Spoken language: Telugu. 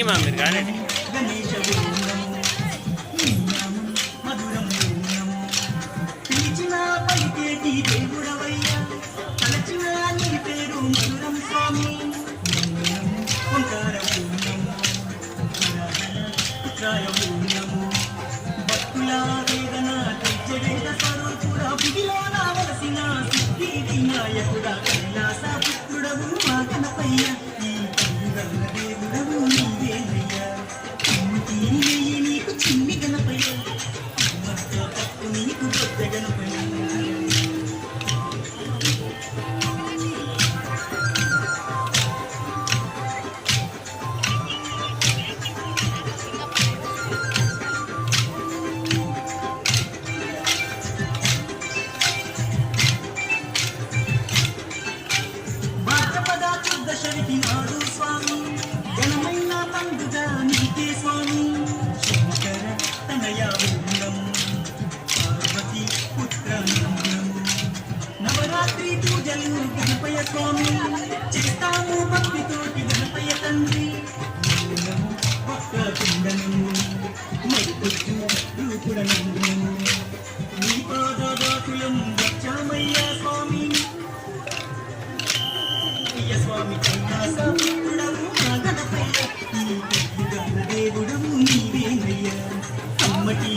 కానీ మా మీరు కానీ చేస్తాము భక్తితోటి గణపయ్య తండ్రి మరికొచ్చు రూపుడనందును నీ పాదదాసులం వచ్చామయ్యా స్వామి అయ్య స్వామి కైలాస పుత్రుడవు మా గణపయ్య నీ దేవుడవు నీవేనయ్యా అమ్మటి